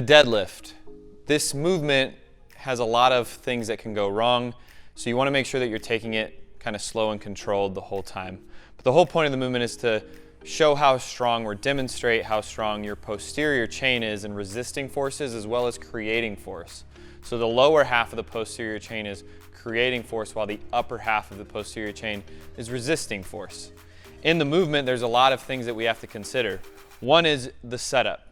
deadlift. This movement has a lot of things that can go wrong, so you want to make sure that you're taking it kind of slow and controlled the whole time. But the whole point of the movement is to show how strong or demonstrate how strong your posterior chain is in resisting forces as well as creating force. So the lower half of the posterior chain is creating force while the upper half of the posterior chain is resisting force. In the movement, there's a lot of things that we have to consider. One is the setup.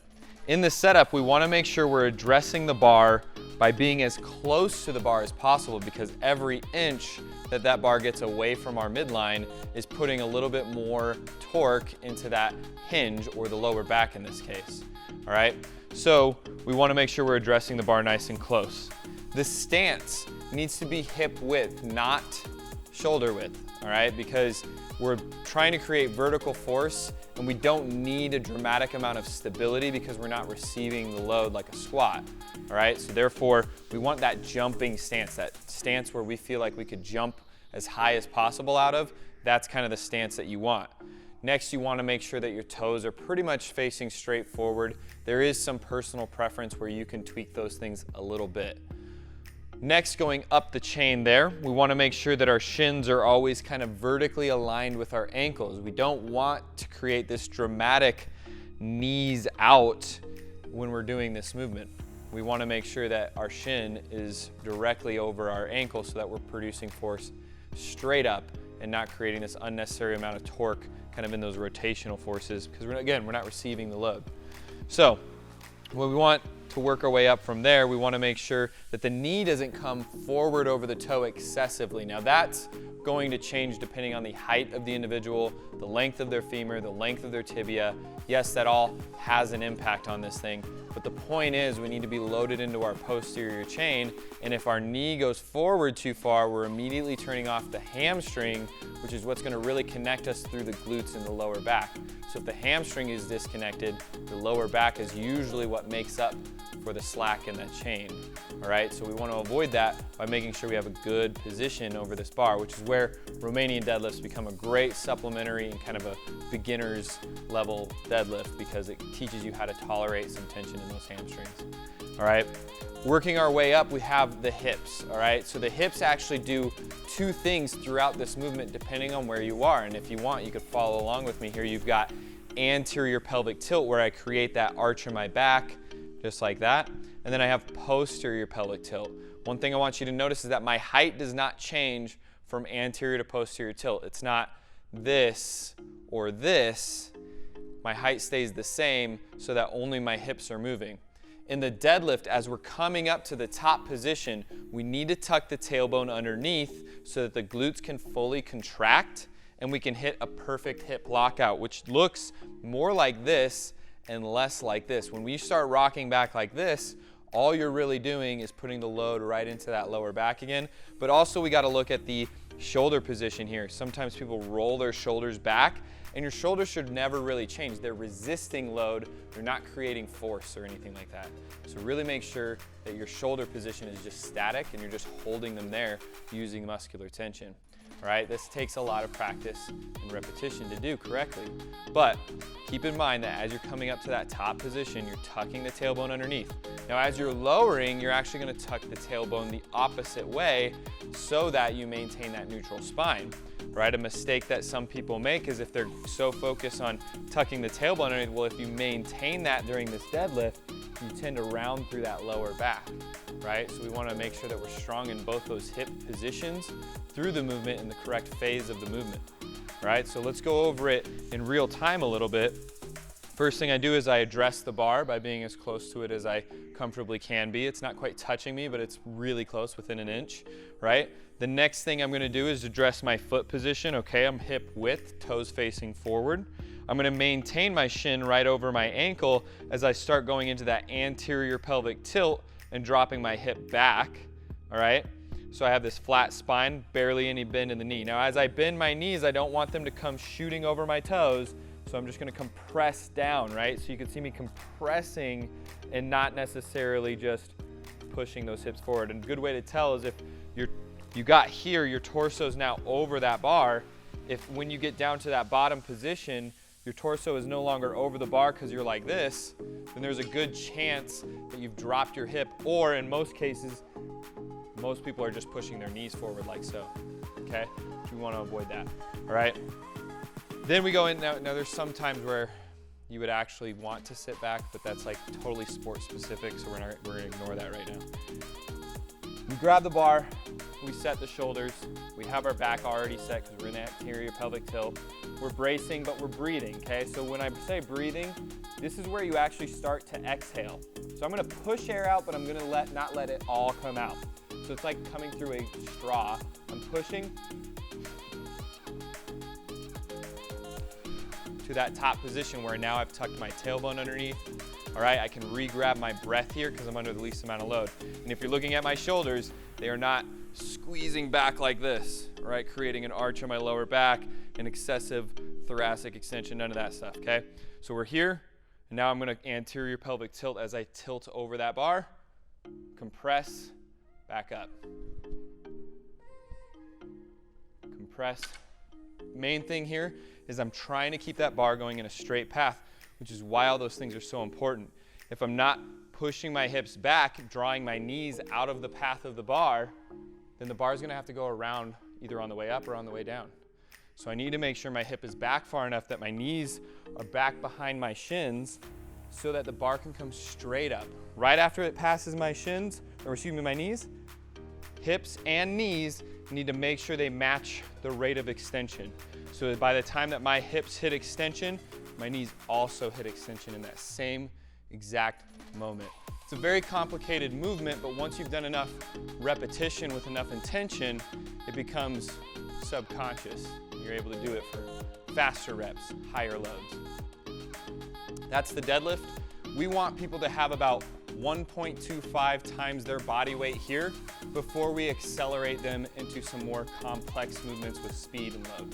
In the setup, we want to make sure we're addressing the bar by being as close to the bar as possible, because every inch that that bar gets away from our midline is putting a little bit more torque into that hinge, or the lower back in this case. All right, so we want to make sure we're addressing the bar nice and close. The stance needs to be hip width, not shoulder width, all right, because we're trying to create vertical force and we don't need a dramatic amount of stability because we're not receiving the load like a squat, all right? So therefore, we want that jumping stance, that stance where we feel like we could jump as high as possible out of. That's kind of the stance that you want. Next, you want to make sure that your toes are pretty much facing straight forward. There is some personal preference where you can tweak those things a little bit. Next, going up the chain there, we want to make sure that our shins are always kind of vertically aligned with our ankles. We don't want to create this dramatic knees out when we're doing this movement. We want to make sure that our shin is directly over our ankle so that we're producing force straight up and not creating this unnecessary amount of torque kind of in those rotational forces, because we're not receiving the load. So when we want to work our way up from there, we want to make sure that the knee doesn't come forward over the toe excessively. Now that's going to change depending on the height of the individual, the length of their femur, the length of their tibia. Yes, that all has an impact on this thing, but the point is we need to be loaded into our posterior chain, and if our knee goes forward too far, we're immediately turning off the hamstring, which is what's going to really connect us through the glutes and the lower back. So if the hamstring is disconnected, the lower back is usually what makes up for the slack in that chain. All right, so we want to avoid that by making sure we have a good position over this bar, which is where Romanian deadlifts become a great supplementary and kind of a beginner's level deadlift, because it teaches you how to tolerate some tension in those hamstrings. All right, working our way up, we have the hips. All right, so the hips actually do two things throughout this movement depending on where you are, and if you want, you could follow along with me here. You've got anterior pelvic tilt, where I create that arch in my back, just like that. And then I have posterior pelvic tilt. One thing I want you to notice is that my height does not change from anterior to posterior tilt. It's not this or this. My height stays the same so that only my hips are moving. In the deadlift, as we're coming up to the top position, we need to tuck the tailbone underneath so that the glutes can fully contract and we can hit a perfect hip lockout, which looks more like this and less like this. When we start rocking back like this, all you're really doing is putting the load right into that lower back again. But also we got to look at the shoulder position here. Sometimes people roll their shoulders back, and your shoulders should never really change. They're resisting load. They're not creating force or anything like that. So really make sure that your shoulder position is just static and you're just holding them there using muscular tension. All right, this takes a lot of practice and repetition to do correctly. But keep in mind that as you're coming up to that top position, you're tucking the tailbone underneath. Now, as you're lowering, you're actually going to tuck the tailbone the opposite way so that you maintain that neutral spine. Right? A mistake that some people make is if they're so focused on tucking the tailbone underneath, well, if you maintain that during this deadlift, you tend to round through that lower back, right? So we want to make sure that we're strong in both those hip positions through the movement in the correct phase of the movement, right? So let's go over it in real time a little bit. First thing I do is I address the bar by being as close to it as I comfortably can be. It's not quite touching me, but it's really close, within an inch, right? The next thing I'm going to do is address my foot position. Okay, I'm hip width, toes facing forward. I'm going to maintain my shin right over my ankle as I start going into that anterior pelvic tilt and dropping my hip back, all right? So I have this flat spine, barely any bend in the knee. Now, as I bend my knees, I don't want them to come shooting over my toes, so I'm just going to compress down, right? So you can see me compressing and not necessarily just pushing those hips forward. And a good way to tell is if you got here, your torso's now over that bar. If when you get down to that bottom position, your torso is no longer over the bar because you're like this, then there's a good chance that you've dropped your hip, or in most cases, most people are just pushing their knees forward like so, okay? We want to avoid that, all right? Then we go in, now there's some times where you would actually want to sit back, but that's like totally sport specific, so we're gonna ignore that right now. We grab the bar, we set the shoulders, we have our back already set because we're in the anterior pelvic tilt. We're bracing, but we're breathing, okay? So when I say breathing, this is where you actually start to exhale. So I'm gonna push air out, but I'm gonna not let it all come out. So it's like coming through a straw. I'm pushing to that top position where now I've tucked my tailbone underneath. All right, I can re-grab my breath here because I'm under the least amount of load. And if you're looking at my shoulders, they are not squeezing back like this, all right, creating an arch on my lower back, an excessive thoracic extension, none of that stuff, okay? So we're here, and now I'm gonna anterior pelvic tilt as I tilt over that bar, compress, back up. Compress. Main thing here is I'm trying to keep that bar going in a straight path, which is why all those things are so important. If I'm not pushing my hips back, drawing my knees out of the path of the bar, then the bar is gonna have to go around either on the way up or on the way down. So I need to make sure my hip is back far enough that my knees are back behind my shins so that the bar can come straight up. Right after it passes my shins, or excuse me, my knees, hips and knees need to make sure they match the rate of extension. So that by the time that my hips hit extension, my knees also hit extension in that same exact moment. It's a very complicated movement, but once you've done enough repetition with enough intention, it becomes subconscious. You're able to do it for faster reps, higher loads. That's the deadlift. We want people to have about 1.25 times their body weight here before we accelerate them into some more complex movements with speed and load.